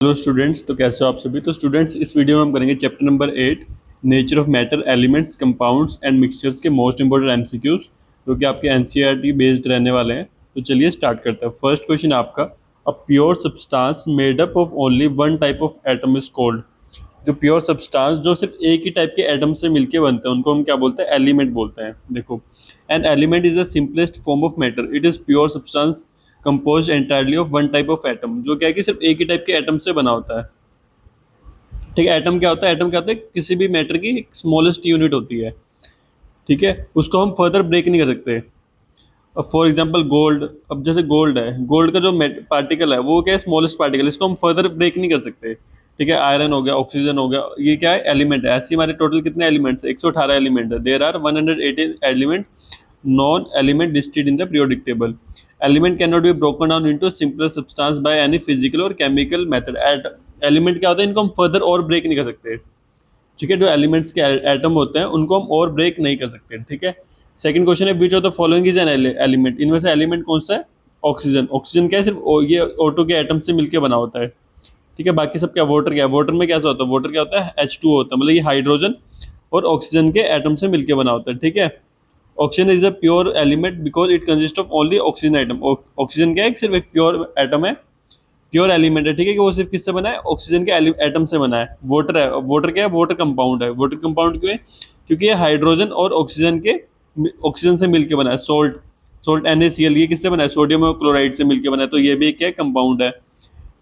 Hello students, तो कैसे हो आप सभी। तो स्टूडेंट्स, इस वीडियो में हम करेंगे chapter number 8, nature of matter, elements, compounds and mixtures के मोस्ट इंपॉर्टेंट एमसीक्यूज, जो कि आपके एनसीईआरटी बेस्ड रहने वाले हैं। तो चलिए स्टार्ट करते हैं। फर्स्ट क्वेश्चन आपका, a pure substance made up of only one type of atom is called. जो प्योर सब्सटेंस जो सिर्फ एक ही टाइप के एटम से मिलके बनते हैं, उनको हम क्या बोलते हैं? एलिमेंट बोलते हैं। देखो, an element is the simplest form of matter, it is pure substance compose entirely of one type of atom. जो क्या है कि सिर्फ एक ही टाइप के एटम से बना होता है। ठीक है, एटम क्या होता है? एटम क्या होता है? किसी भी मैटर की स्मॉलेस्ट यूनिट होती है। ठीक है, उसको हम फर्दर ब्रेक नहीं कर सकते। अब फॉर एग्जांपल गोल्ड, अब जैसे गोल्ड है, गोल्ड का जो पार्टिकल है वो क्या है? स्मॉलेस्ट पार्टिकल, इसको हम फर्दर ब्रेक नहीं कर सकते। ठीक है, आयरन हो गया, ऑक्सीजन हो गया, ये क्या है? एलिमेंट है। ऐसे हमारे टोटल कितने एलिमेंट्स? 118 एलिमेंट है। There are 118 element non element listed in the periodic table. Element can not be broken down into simpler substance by any physical or chemical method. Element क्या होता है? इनको हम फर्दर और ब्रेक नहीं कर सकते। ठीक है, जो एलिमेंट्स के एटम होते हैं उनको हम और ब्रेक नहीं कर सकते। ठीक है, सेकंड क्वेश्चन है, which of the following is an element. इनमें से एलिमेंट कौन सा है? ऑक्सीजन। ऑक्सीजन क्या है? सिर्फ ये O2 के एटम से मिलकर बना होता है। ठीक है, बाकी सब क्या? वाटर क्या है? वाटर में कैसा होता है? वाटर क्या होता है? H2O होता है, मतलब ये हाइड्रोजन और ऑक्सीजन के एटम से मिलकर बना होता है। ठीक है, oxygen is a pure element because it consist of only oxygen atom. Oxygen क्या है? सिर्फ एक प्योर एटम है, प्योर एलिमेंट है। ठीक है, कि वो सिर्फ किससे बना है? ऑक्सीजन के एटम से बना है। वाटर है, वाटर क्या है? वाटर कंपाउंड है। वाटर कंपाउंड क्यों है? क्योंकि ये हाइड्रोजन और ऑक्सीजन से मिलकर बना है। सोल्ट, सोल्ट NaCl, ये किससे बना है? सोडियम और क्लोराइड से मिलकर बना है, तो ये भी क्या है? कंपाउंड है।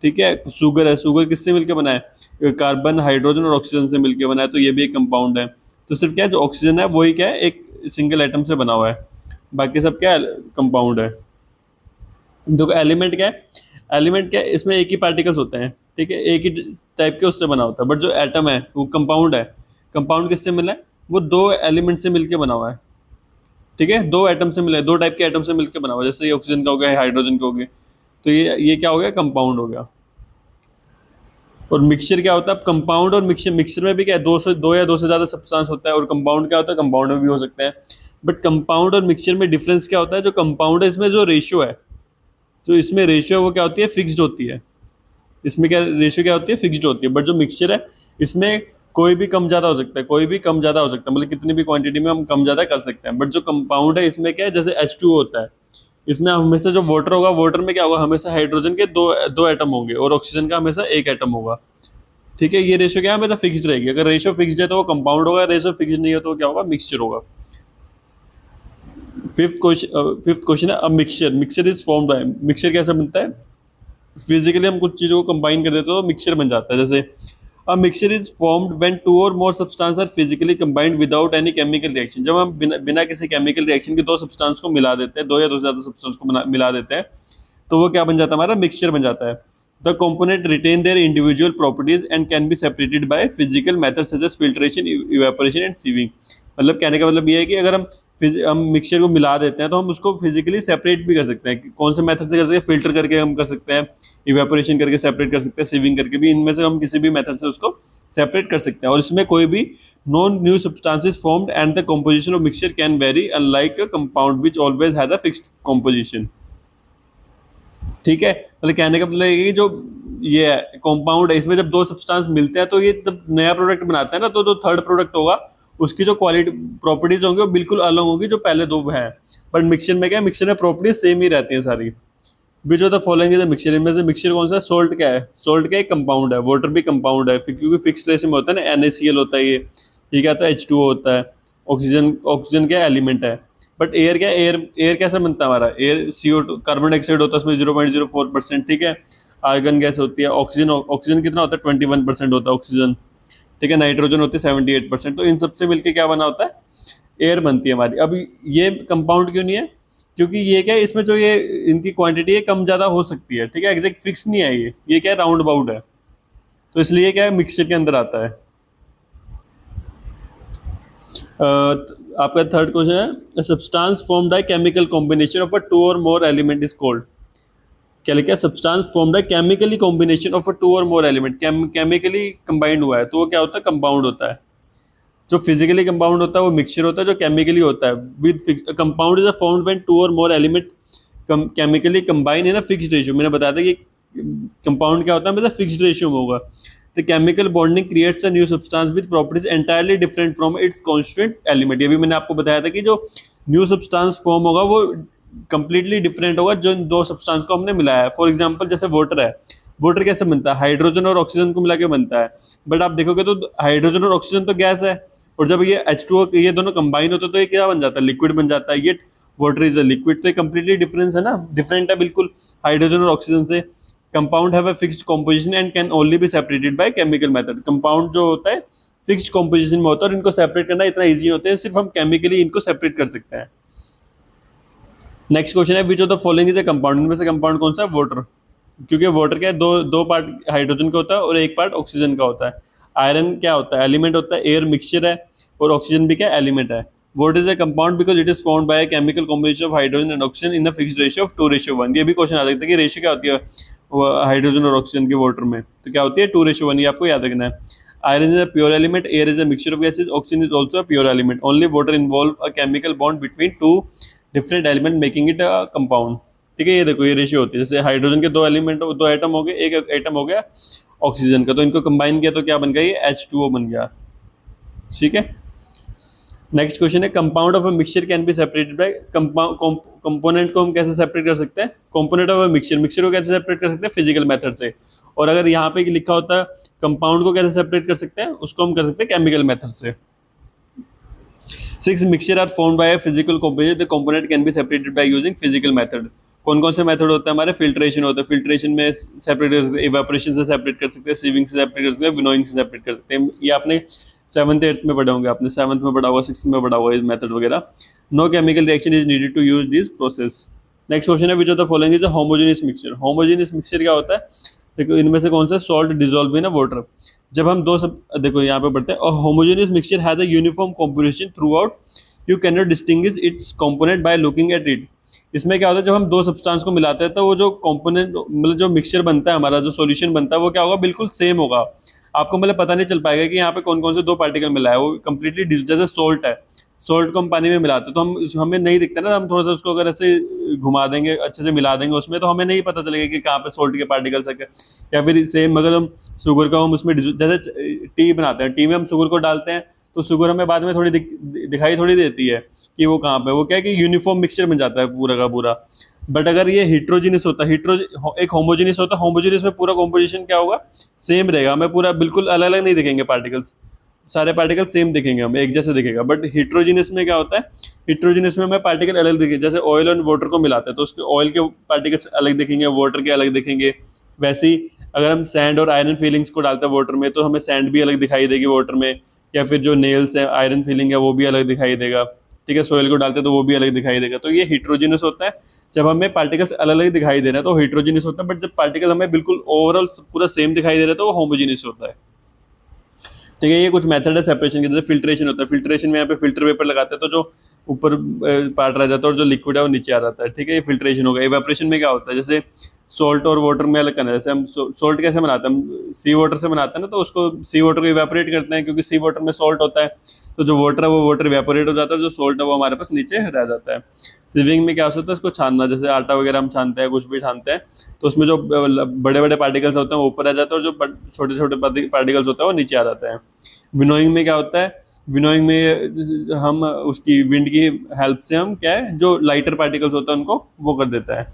ठीक है, शुगर है, शुगर किससे मिलकर बना है? कार्बन, हाइड्रोजन और ऑक्सीजन से मिलकर बना है, तो ये भी एक कंपाउंड है। तो सिर्फ क्या है? जो ऑक्सीजन है वही क्या है? एक सिंगल एटम से बना हुआ है, बाकी सब क्या है? कंपाउंड है। देखो, एलिमेंट क्या है? एलिमेंट क्या है? इसमें एक ही पार्टिकल्स होते हैं। ठीक है, एक ही टाइप के उससे बना होता है। बट जो एटम है वो कंपाउंड है। कंपाउंड किससे मिला है? वो दो एलिमेंट से मिलके बना हुआ है। ठीक है, दो एटम से मिला है, दो टाइप के एटम से मिलके बना हुआ है। जैसे ये ऑक्सीजन का हो गया, हाइड्रोजन का हो गया, तो ये क्या हो गया? कंपाउंड हो गया। और मिक्सचर क्या होता है? अब कंपाउंड और मिक्सचर, मिक्सचर में भी क्या है? दो या दो से ज्यादा सब्सटेंस होता है। और कंपाउंड क्या होता है? कंपाउंड में भी हो सकते हैं। बट कंपाउंड और मिक्सचर में डिफरेंस क्या होता है? जो कंपाउंड है इसमें जो रेशियो है, जो इसमें रेशियो है वो क्या होती है? फिक्स्ड होती है। इसमें क्या रेशियो क्या होती है? फिक्स्ड होती है। बट जो मिक्सचर है इसमें कोई भी कम ज़्यादा हो सकता है, कोई भी कम ज़्यादा हो सकता है, मतलब कितनी भी क्वांटिटी में हम कम ज़्यादा कर सकते हैं। बट जो कंपाउंड है इसमें क्या है? जैसे H2O होता है, इसमें हमेशा जो वाटर होगा, वाटर में क्या होगा? हमेशा हाइड्रोजन के दो दो एटम होंगे और ऑक्सीजन का हमेशा एक एटम होगा। ठीक है, ये रेशियो क्या है? हमेशा फिक्स्ड रहेगी। अगर रेशियो फिक्स्ड है तो वो कंपाउंड होगा, रेशियो फिक्स्ड नहीं है तो क्या होगा? मिक्सचर होगा। फिफ्थ क्वेश्चन है, अब mixture, mixture is formed by, mixture कैसे बनता है? फिजिकली हम कुछ चीज़ों को कंबाइन कर देते हैं तो मिक्सचर बन जाता है। जैसे a mixture is formed when two or more substance are physically combined without any chemical reaction. जब हम बिना किसी केमिकल रिएक्शन के दो सब्सटेंस को मिला देते हैं, दो या दो से ज्यादा सब्सटेंस को मिला देते हैं, तो वो क्या बन जाता है? हमारा मिक्सचर बन जाता है। The component retain their individual properties and can be separated by physical methods such as filtration, evaporation and sieving। मतलब कहने का मतलब ये है कि अगर हम मिक्सचर को मिला देते हैं तो हम उसको फिजिकली सेपरेट भी कर सकते हैं। कौन से मेथड से कर सकते हैं? फिल्टर करके हम कर सकते हैं, इवेपोरेशन करके सेपरेट कर सकते हैं, सीविंग करके भी। इनमें से हम किसी भी मेथड से उसको सेपरेट कर सकते हैं। और इसमें कोई भी non new substances formed and the composition of mixture can very unlike a compound which always has a fixed composition. ठीक है, मतलब कहने का मतलब ये है कि जो ये कंपाउंड है इसमें जब दो सब्सटेंस मिलते हैं तो ये जब नया प्रोडक्ट बनाते हैं ना, तो जो थर्ड प्रोडक्ट होगा उसकी जो क्वालिटी प्रॉपर्टीज होंगी वो बिल्कुल अलग होगी जो पहले दो हैं। बट मिक्सचर में क्या है? मिक्सचर में प्रॉपर्टीज सेम ही रहती हैं सारी। विच of the following is a mixture, इनमें से मिक्सचर कौन सा है? सोल्ट क्या है? सोल्ट क्या है? कंपाउंड है। वाटर भी कंपाउंड है, क्योंकि फिक्स्ड रेशियो में होता है ना, NaCl होता है ये क्या होता है? H2O होता है। ऑक्सीजन, ऑक्सीजन क्या एलिमेंट है। बट एयर क्या है? एयर कैसा बनता है हमारा? एयर CO2, कार्बन डाइऑक्साइड होता है उसमें 0.04%। ठीक है, आर्गन गैस होती है। ऑक्सीजन, ऑक्सीजन कितना होता है? 21% होता है ऑक्सीजन। ठीक है, नाइट्रोजन होती है 78%। तो इन सबसे मिलकर क्या बना होता है? एयर बनती है हमारी। अब ये कंपाउंड क्यों नहीं है? क्योंकि ये क्या है? इसमें जो ये इनकी क्वांटिटी है कम ज़्यादा हो सकती है। ठीक है, एग्जैक्ट फिक्स नहीं है ये क्या है? राउंड अबाउट है। तो इसलिए क्या है? मिक्सचर के अंदर आता है। आपका थर्ड क्वेश्चन है, substance formed by chemical combination of a two or more element is called. क्या लिखा है? Substance formed by chemically combination of a two or more element. Chemically combined हुआ है तो वो क्या होता है? कंपाउंड होता है। जो फिजिकली कंपाउंड होता है वो मिक्सचर होता है, जो केमिकली होता है with compound is formed when two or more element chemically combine in a fixed ratio. मैंने बताया था कि कंपाउंड क्या होता है, मतलब फिक्स्ड रेशियो में होगा। The chemical bonding creates a new substance with properties entirely different from its constituent element. ये भी मैंने आपको बताया था कि जो न्यू सब्सटेंस फॉर्म होगा वो कंप्लीटली डिफरेंट होगा जो इन दो सब्सटेंस को हमने मिलाया है। फॉर एग्जांपल जैसे वाटर है, वाटर कैसे बनता है, हाइड्रोजन और ऑक्सीजन को मिला के बनता है। बट आप देखोगे तो हाइड्रोजन और ऑक्सीजन तो गैस है, और जब ये H2O ये दोनों कंबाइन होते हैं तो ये क्या बन जाता है, लिक्विड बन जाता है। ये वाटर इज अ लिक्विड, तो ये कंप्लीटली डिफरेंस है ना, डिफरेंट है बिल्कुल हाइड्रोजन और ऑक्सीजन से। Compound have a fixed composition and can only be separated by chemical method. Compound जो होता है फिक्स्ड कॉम्पोजिशन में होता है और इनको सेपरेट करना इतना ईजी होता है, सिर्फ हम केमिकली इनको सेपरेट कर सकते हैं। नेक्स्ट क्वेश्चन है which of the following is a compound. इनमें से कंपाउंड कौन सा है, वाटर। क्योंकि वाटर क्या है, दो दो पार्ट हाइड्रोजन का होता है और एक पार्ट ऑक्सीजन का होता है। आयरन क्या होता है, एलिमेंट होता है, एयर मिक्सचर है, और ऑक्सीजन भी क्या एलिमेंट है। What is a compound because it is found by chemical combination of hydrogen and oxygen in a fixed ratio of 2:1। ये भी क्वेश्चन आ सकता है कि रेशियो क्या होती है हाइड्रोजन और ऑक्सीजन के वाटर में, तो क्या होती है 2:1। ये आपको याद रखना है। Iron is a pure element, air is a mixture of gases, oxygen is also a pure element, only water involve a chemical bond between two different element making it a compound. ठीक है, ये देखो ये ratio होती है, जैसे hydrogen के दो एलिमेंट दो एटम हो गए, एक एटम हो गया ऑक्सीजन का, तो इनको कंबाइन किया तो क्या बन गया, ये H2O बन गया। ठीक है, नेक्स्ट क्वेश्चन है compound of a mixture can be separated by component को हम कैसे सेपरेट कर सकते हैं, component of a mixture, mixture को कैसे सेपरेट कर सकते हैं, फिजिकल मेथड से। और अगर यहाँ पे लिखा होता है कंपाउंड को कैसे सेपरेट कर सकते हैं, उसको हम कर सकते हैं केमिकल मेथड से। 6 mixture are formed by a physical component, the component can be separated by using physical method। कौन कौन से मेथड होते हैं हमारे, फिल्ट्रेशन होता है, फिल्ट्रेशन में सेपरेट कर सकते हैं, इवेपोरेशन से सेपरेट कर सकते हैं, सीविंग से सेपरेट कर सकते हैं, विनोइंग से सेपरेट कर सकते हैं। ये आपने 7th 8th में पढ़े होंगे, आपने 7th में पढ़ा होगा, 6th में पढ़ा होगा इस मेथड वगैरह। No chemical reaction is needed to use this process. Next question है which of the following is a homogeneous mixture. Homogeneous mixture क्या होता है, देखो इनमें से कौन सा, सॉल्ट डिजोल्व इन वाटर। जब हम दो सब देखो यहाँ पे पढ़ते हैं, और homogeneous mixture has a uniform composition through out, you can not distinguish its component by looking at it. इसमें क्या होता है, जब हम दो सब्सटेंस को मिलाते हैं तो वो जो कॉम्पोनेंट मतलब जो मिक्सचर बनता है हमारा, जो सॉल्यूशन बनता है वो क्या होगा, बिल्कुल सेम होगा। आपको मतलब पता नहीं चल पाएगा कि यहाँ पे कौन कौन से दो पार्टिकल मिला है, वो कंप्लीटली, जैसे सोल्ट है, सोल्ट को हम पानी में मिलाते हैं तो हम हमें नहीं दिखता ना, हम थोड़ा सा उसको अगर ऐसे घुमा देंगे, अच्छे से मिला देंगे उसमें, तो हमें नहीं पता चलेगा कि कहाँ पे सोल्ट के पार्टिकल्स है। या फिर सेम अगर हम शुगर का हम उसमें जैसे टी बनाते हैं, टी में हम शुगर को डालते हैं तो शुगर हमें बाद में थोड़ी दिखाई थोड़ी देती है कि वो कहाँ पे, वो क्या है कि यूनिफॉर्म मिक्सचर बन जाता है पूरा का पूरा। बट अगर ये हिट्रोजिनस होता है, एक होमोजिनस होता है, होमोजिनस में पूरा कॉम्पोजिशन क्या होगा, सेम रहेगा, हमें पूरा बिल्कुल अलग अलग नहीं दिखेंगे पार्टिकल्स, सारे पार्टिकल सेम दिखेंगे, हमें एक जैसे दिखेगा। बट हिट्रोजिनस में क्या होता है, हिट्रोजिनस में हमें पार्टिकल अलग दिखेंगे, जैसे ऑयल और वाटर को मिलाते हैं तो उसके ऑयल के पार्टिकल्स अलग दिखेंगे, वाटर के अलग दिखेंगे। वैसे ही अगर हम सैंड और आयरन फीलिंग्स को डालते हैं वाटर में तो हमें सैंड भी अलग दिखाई देगी वाटर में, या फिर जो नेल्स है आयरन फीलिंग है वो भी अलग दिखाई देगा। ठीक है, सोयल को डालते हैं तो वो भी अलग दिखाई देगा, तो ये हिट्रोजिनस होता है। जब हमें पार्टिकल्स अलग अलग दिखाई दे रहे हैं तो हिट्रोजिनस होता है, बट जब पार्टिकल हमें बिल्कुल ओवरऑल पूरा सेम दिखाई दे रहा है तो वो होमोजिनस होता है। ठीक है, ये कुछ मेथड है सेपरेशन के, जैसे फिल्ट्रेशन होता है, फिल्ट्रेशन में यहाँ पे फिल्टर पेपर लगाते हैं तो जो ऊपर पार्ट रह जाता है और जो लिक्विड है वो नीचे आ जाता है। ठीक है, ये फिल्ट्रेशन होगा। इवेपोरेशन में क्या होता है, जैसे सॉल्ट और वाटर में अलग करना है, जैसे हम सॉल्ट कैसे बनाते हैं, हम सी वाटर से बनाते हैं ना, तो उसको सी वाटर को इवेपोरेट करते हैं क्योंकि सी वाटर में सॉल्ट होता है, तो जो वाटर है वो वाटर इवेपोरेट हो जाता है, जो सॉल्ट है वो हमारे पास नीचे रह जाता है। सिविंग में क्या होता है, उसको छानना, जैसे आटा वगैरह हम छानते हैं, कुछ भी छानते हैं तो उसमें जो बड़े बड़े पार्टिकल्स होते हैं वो ऊपर आ जाते हैं और जो छोटे छोटे पार्टिकल्स होते हैं वो नीचे आ जाते हैं। विनोइंग में क्या होता है, विनोइंग में हम उसकी विंड की हेल्प से हम क्या है, जो लाइटर पार्टिकल्स होते हैं उनको वो कर देता है,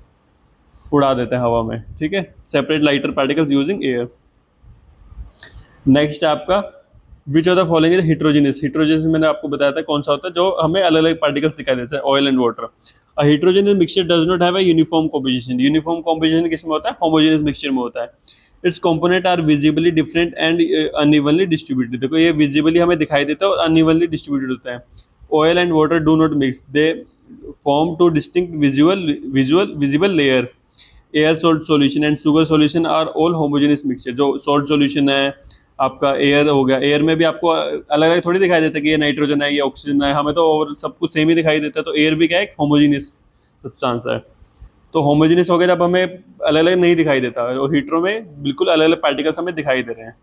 उड़ा देते हैं हवा में। ठीक है, separate lighter particles using air. Next आपका which of the following is heterogeneous. Heterogeneous मैंने आपको बताया था कौन सा होता है, जो हमें अलग अलग पार्टिकल्स दिखाई देते हैं, oil and water. A heterogeneous mixture does not have a uniform composition. Uniform composition किसमें होता है, होमोजेनियस मिक्सचर में होता है। Its component are visibly different and unevenly distributed. देखो ये विजिबली हमें दिखाई देता है और अनइवनली डिस्ट्रीब्यूटेड होता है। Oil and water do not mix, they form two distinct visible layer. Air salt solution and sugar solution are all homogeneous mixture. जो सॉल्ट सॉल्यूशन है आपका, एयर हो गया, एयर में भी आपको अलग अलग थोड़ी दिखाई देता है कि ये नाइट्रोजन है, ये ऑक्सीजन है, हमें तो और सब कुछ सेम ही दिखाई देता है। तो एयर भी क्या है, एक होमोजेनियस सब्सटेंस है। तो होमोजेनियस हो गया जब हमें अलग अलग नहीं दिखाई देता, और हीटरों में बिल्कुल अलग अलग पार्टिकल्स हमें दिखाई दे रहे हैं।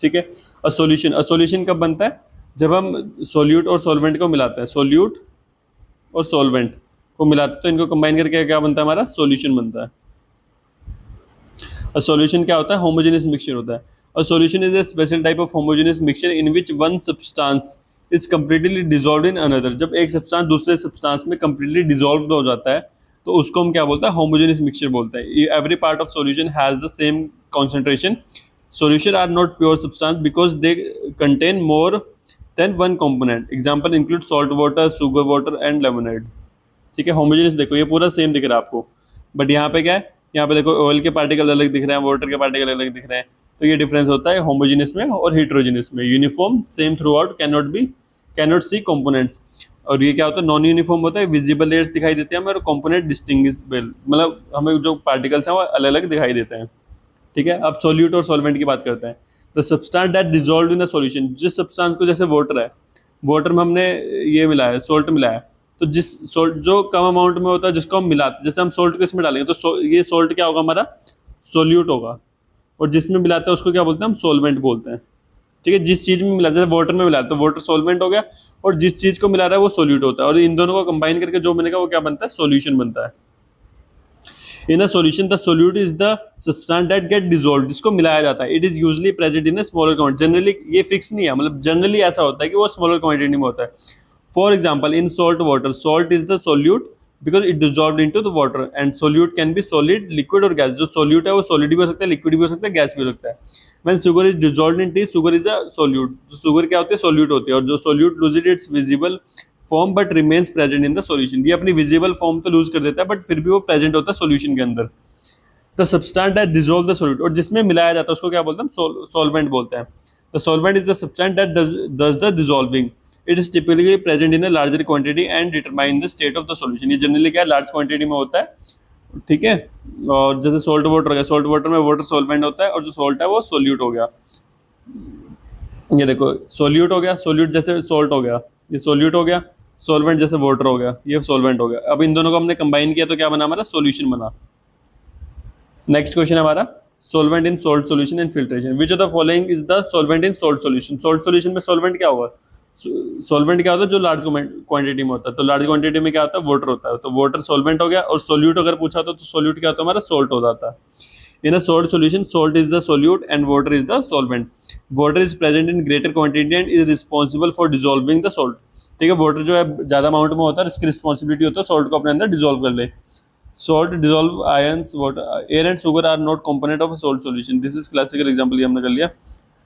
ठीक है, अ सॉल्यूशन कब बनता है, जब हम सोल्यूट और सॉल्वेंट को मिलाते हैं, सोल्यूट और सॉल्वेंट को मिलाते हैं तो इनको कंबाइन करके क्या बनता है, हमारा सॉल्यूशन बनता है। अ सॉल्यूशन क्या होता है? होमोजेनियस मिक्सचर होता है। A solution is a special type of homogeneous mixture in which one substance is completely dissolved in another. जब एक सब्सटेंस दूसरे सब्सटेंस में कंप्लीटली डिसॉल्व हो जाता है तो उसको हम क्या बोलते हैं? होमोजेनियस मिक्सचर बोलते हैं। Every part of solution has the same concentration. Solution are not pure substance because they contain more than one component. Example include salt water, sugar water and lemonade. ठीक है, होमोजेनियस देखो ये पूरा same दिख रहा है आपको, बट यहाँ पे क्या है, यहाँ पे देखो ऑयल के पार्टिकल अलग दिख रहे हैं, वाटर के पार्टिकल अलग दिख रहे हैं। तो ये डिफरेंस होता है होमोजेनियस में और हेट्रोजेनियस में। Uniform same throughout, can not see components. और ये क्या होता है? नॉन यूनिफॉर्म होता है, विजिबल लेयर्स दिखाई देते हैं हमें और कंपोनेंट डिस्टिंग्विशेबल, मतलब हमें जो पार्टिकल्स हैं वो अलग अलग दिखाई देते हैं। ठीक है, अब सॉल्यूट और सॉल्वेंट की बात करते हैं। The substance that dissolve in the solution, जिस सब्सटेंस को, जैसे वाटर है, वाटर में हमने ये मिलाया, सोल्ट मिलाया, तो जिस सोल्ट जो कम अमाउंट में होता है जिसको हम मिलाते हैं, जैसे हम सोल्ट को इसमें डालेंगे तो ये सोल्ट क्या होगा? हमारा सोल्यूट होगा। और जिसमें मिलाते हैं उसको क्या बोलते हैं? हम सोलवेंट बोलते हैं। ठीक है, जिस चीज़ में मिला, जैसे वाटर में मिला तो वाटर सोलवेंट हो गया, और जिस चीज़ को मिला रहा है वो सोल्यूट होता है, और इन दोनों को कंबाइन करके जो बनेगा वो क्या बनता है? सोल्यूशन बनता है। In a solution the solute is the substance that get dissolved, जिसको मिलाया जाता है। It is usually present in a smaller quantity. Generally ये फिक्स नहीं है, मतलब जनरली ऐसा होता है कि वो स्मॉलर क्वांटिटी में होता है। For example in salt water, salt is the solute because it dissolve into the water, and solute can be solid, liquid और गैस। जो सोल्यूट है वो सॉलिड भी हो सकता है, लिक्विड भी हो सकता है, गैस भी हो सकता है। When sugar is dissolved in T, sugar is a solute. Sugar क्या होती है? सोल्यूट होती है। और जो solute lose its visible form but remains present in the solution. ये अपनी विजिबल फॉर्म तो लूज कर देता है बट फिर भी वो प्रेजेंट होता है सॉल्यूशन के अंदर। The substance that dissolve the solute, और जिसमें मिलाया जाता है उसको क्या बोलते हैं? सॉल्वेंट बोलते हैं। The solvent is the substance that does the dissolving. It is typically present in a larger quantity and determine the state of the solution. ये जनरली क्या है? लार्ज क्वांटिटी में होता है। ठीक है, और जैसे सॉल्ट वाटर हो गया, सॉल्ट वाटर में वाटर सॉल्वेंट होता है और जो सॉल्ट है वो सोल्यूट हो गया। ये देखो सोल्यूट हो गया, सोल्यूट जैसे सॉल्ट हो गया, ये सोल्यूट हो गया। सॉल्वेंट जैसे वाटर हो गया, ये सॉल्वेंट हो गया। अब इन दोनों को हमने कंबाइन किया तो क्या बना? हमारा सोल्यूशन बना। नेक्स्ट क्वेश्चन हमारा, solvent in salt solution and filtration. Which of the following is the solvent in salt solution? Salt solution में सॉल्वेंट क्या होगा? सॉल्वेंट क्या होता है? जो लार्ज क्वांटिटी में होता है। तो लार्ज क्वांटिटी में क्या होता है? वाटर होता है। तो वाटर सॉल्वेंट हो गया। और सोल्यूट अगर पूछा तो सोल्यूट क्या होता है? हमारा सॉल्ट हो जाता है। In a salt solution, salt is the solute and water is the solvent. Water is present in greater quantity and is responsible for dissolving the salt. ठीक है, वाटर जो है ज्यादा अमाउंट में होता है, इसकी रिस्पॉन्सिबिलिटी होता है सॉल्ट को अपने अंदर डिसॉल्व कर ले। Salt dissolve ions, water, air and sugar are not component of a salt solution. This is classical example, ये हमने कर लिया।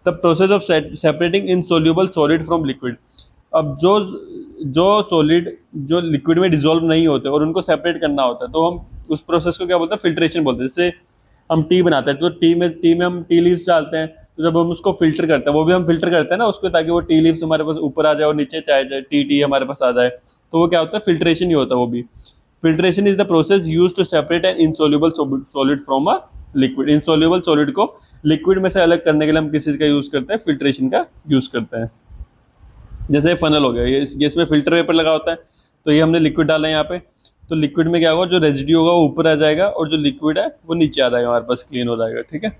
The process of separating insoluble solid from liquid. अब जो सॉलिड जो लिक्विड में डिसॉल्व नहीं होते और उनको सेपरेट करना होता है तो हम उस प्रोसेस को क्या बोलते हैं? फिल्ट्रेशन बोलते हैं। जैसे हम टी बनाते हैं तो टी में हम टी लीव्स डालते हैं, तो जब हम उसको फिल्टर करते हैं, वो भी हम फिल्टर करते हैं ना उसको, ताकि वो टी लीव्स हमारे पास ऊपर आ जाए और नीचे चाहे जाए टी हमारे पास आ जाए, तो वो क्या होता है? फिल्ट्रेशन ही होता है वो भी। Filtration is the process use to separate an insoluble solid from a liquid. Insoluble solid को लिक्विड में से अलग करने के लिए हम किस चीज का यूज करते हैं? फिल्ट्रेशन का यूज करते हैं। जैसे फनल हो गया, ये इसमें फिल्टर पेपर लगा होता है, तो ये हमने लिक्विड डाला है यहाँ पे, तो लिक्विड में क्या होगा? जो रेजिड्यू होगा वो ऊपर आ जाएगा और जो लिक्विड है वो नीचे आ जाएगा, हमारे पास क्लीन हो जाएगा। ठीक है,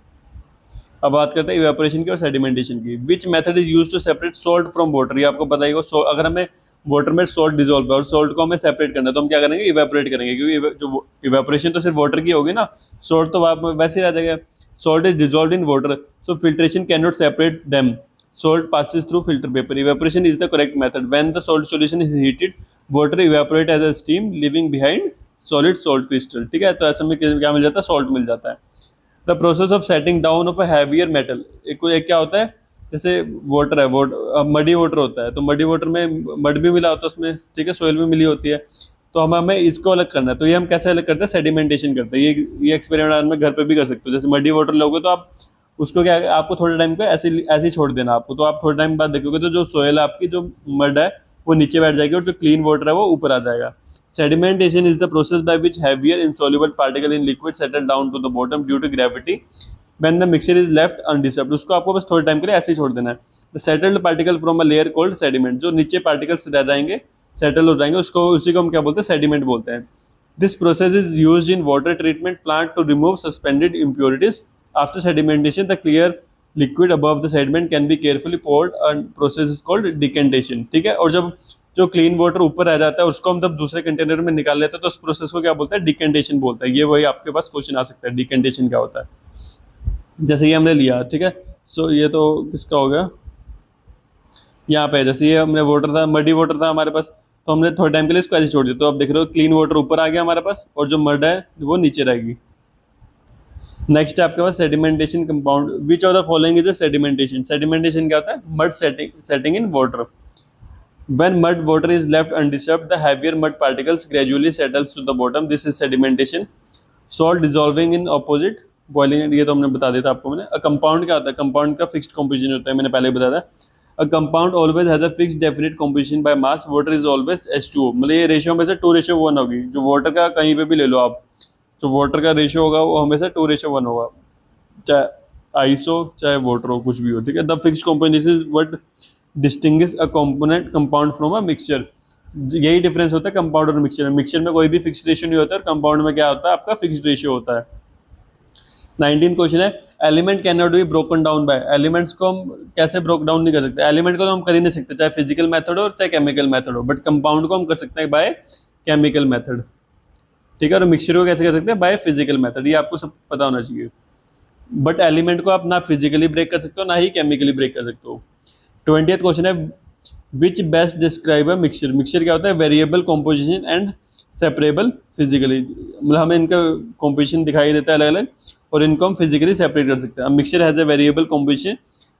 अब बात करते हैं इवेपोरेशन की और सेडिमेंटेशन की। Which method is use to separate salt from water? ये आपको पता ही होगा। अगर हमें वाटर में सॉल्ट डिजोल्व है और सॉल्ट को हमें सेपरेट करना है तो हम क्या करेंगे? इवेपोरेट करेंगे, क्योंकि जो इवेपोरेशन तो सिर्फ वाटर की होगी ना, सॉल्ट तो वैसे ही रह जाएगा। Salt is dissolve in water, so filtration can not separate them. Salt passes through filter paper. Evaporation is the correct method. When the salt solution is heated, water evaporate as a steam, leaving behind solid salt crystal. ठीक है, तो ऐसे में क्या मिल जाता है? Salt मिल जाता है। The process of setting down of a heavier metal, एक क्या होता है? जैसे वाटर है, मडी वाटर होता है, तो मडी वाटर में मड भी मिला होता है उसमें, ठीक है, सोयल भी मिली होती है, तो हमें इसको अलग करना है। तो ये हम कैसे अलग करते हैं? सेडिमेंटेशन करते हैं। ये एक्सपेरिमेंट आप घर पे भी कर सकते हो। जैसे मडी वाटर लोगे तो आप उसको क्या, आपको थोड़े टाइम को ऐसे ऐसे ही छोड़ देना आपको, तो आप थोड़े टाइम बाद देखोगे तो जो सोयल है आपकी, जो मड है वो नीचे बैठ जाएगी और जो क्लीन वाटर है वो ऊपर आ जाएगा। Sedimentation is the process by which heavier insoluble particle in liquid settle down to the bottom due to gravity when the mixture is left undisturbed. उसको आपको बस थोड़े टाइम के लिए ऐसे ही छोड़ देना है। The settled particle from a layer called sediment, जो नीचे particles रह जाएंगे, सेटल हो जाएंगे, उसको उसी को हम क्या बोलते हैं? सेडिमेंट बोलते हैं। This process is used in water treatment plant to remove suspended impurities. After sedimentation, the clear liquid above the sediment can be carefully poured and process is called decantation. ठीक है, और जब जो क्लीन वाटर ऊपर आ जाता है उसको हम जब दूसरे कंटेनर में निकाल लेते हैं तो उस प्रोसेस को क्या बोलते हैं? डिकेंटेशन बोलते हैं। ये वही आपके पास क्वेश्चन आ सकता है, डिकेंटेशन क्या होता है। जैसे ये हमने लिया, ठीक है। सो ये तो किसका हो गया, यहाँ पे जैसे ये हमने वाटर था, मडी वाटर था हमारे पास, तो हमने थोड़े टाइम के लिए इसको ऐसे छोड़ दिया, तो अब देख रहे हो क्लीन वाटर ऊपर आ गया हमारे पास और जो मड है वो नीचे रहेगी। नेक्स्ट है आपके पास sedimentation compound, which of the following is a sedimentation. Sedimentation क्या होता है, mud setting in water. When mud water is left undisturbed, the heavier mud particles gradually settles to the bottom. This is sedimentation. Salt dissolving in opposite boiling, ये तो हमने बता दिया था आपको मैंने। A compound क्या होता है, कंपाउंड का फिक्स्ड कॉम्पोजिशन होता है, मैंने पहले ही बताया था। A compound always has a fixed definite composition by mass. Water is always H2O, मतलब ये रेशियो में से 2:1 होगी। जो वाटर का कहीं पे भी ले लो आप, जो वाटर का रेशियो होगा वो हमेशा 2:1 होगा, चाहे आइसो चाहे वाटर हो, कुछ भी हो, ठीक है। The fixed composition is what distinguish a component compound from a mixture. यही डिफरेंस होता है कंपाउंड और मिक्सचर में। मिक्सचर में कोई भी फिक्स्ड रेशियो नहीं होता है, और कंपाउंड में क्या होता है, आपका फिक्स्ड रेशियो होता है। 19 क्वेश्चन है, element can not be broken down by. Elements को हम कैसे ब्रोक डाउन नहीं कर सकते, एलिमेंट को तो हम कर ही नहीं सकते, चाहे फिजिकल मेथड हो चाहे केमिकल मेथड हो, बट कंपाउंड को हम कर सकते हैं बाय केमिकल मेथड, ठीक है। और मिक्सचर को कैसे कर सकते हैं, बाय फिजिकल मेथड, ये आपको सब पता होना चाहिए। बट एलिमेंट को आप ना फिजिकली ब्रेक कर सकते हो ना ही केमिकली ब्रेक कर सकते हो। 20th क्वेश्चन है, विच best describe a mixture. Mixture क्या होता है, variable composition and separable physically, मतलब हमें इनका कॉम्पोजिशन दिखाई देता है अलग अलग, और इनको हम फिजिकली सेपरेट कर सकते हैं। Mixture has a variable composition,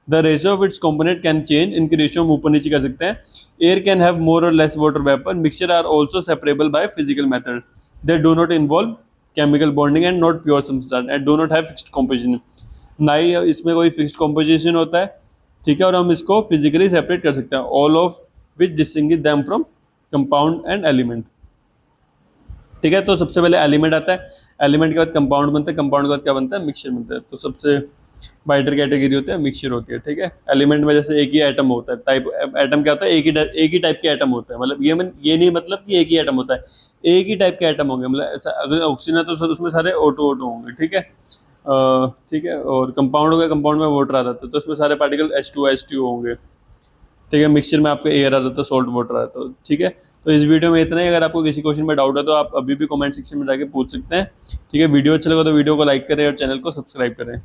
the ratio of its component can change, इनकी रेशियो हम ऊपर नीचे कर सकते हैं। Air can have more or less water vapour. Mixture are also separable by physical method, they do not involve chemical bonding and not pure substance and do not have fixed composition. ना ही इसमें कोई fixed composition होता है, ठीक है, और हम इसको फिजिकली सेपरेट कर सकते हैं। All of which distinguish them from compound and element, ठीक है। तो सबसे पहले एलिमेंट आता है, एलिमेंट के बाद कंपाउंड बनता है, कंपाउंड के बाद क्या बनता है, मिक्सचर बनता है। तो सबसे वाइडर कैटेगरी होती है मिक्सचर होती है, ठीक है। एलिमेंट में जैसे एक ही एटम होता है, टाइप एटम क्या होता है, एक ही टाइप के एटम होता है, मतलब ये नहीं मतलब कि एक ही एटम होता है, एक ही टाइप के एटम होंगे, मतलब ऐसा अगर ऑक्सीजन है तो उसमें सारे ऑटो ऑटो होंगे, ठीक है। ठीक है, और कंपाउंड हो गया, कंपाउंड में वाटर आ जाता है तो उसमें सारे पार्टिकल H2 होंगे, ठीक है। मिक्सचर में आपका एयर आ जाता है, सॉल्ट वाटर आता है, ठीक है। तो इस वीडियो में इतना ही। अगर आपको किसी क्वेश्चन में डाउट है तो आप अभी भी कमेंट सेक्शन में जाके पूछ सकते हैं, ठीक है। वीडियो अच्छा लगा तो वीडियो को लाइक करें और चैनल को सब्सक्राइब करें।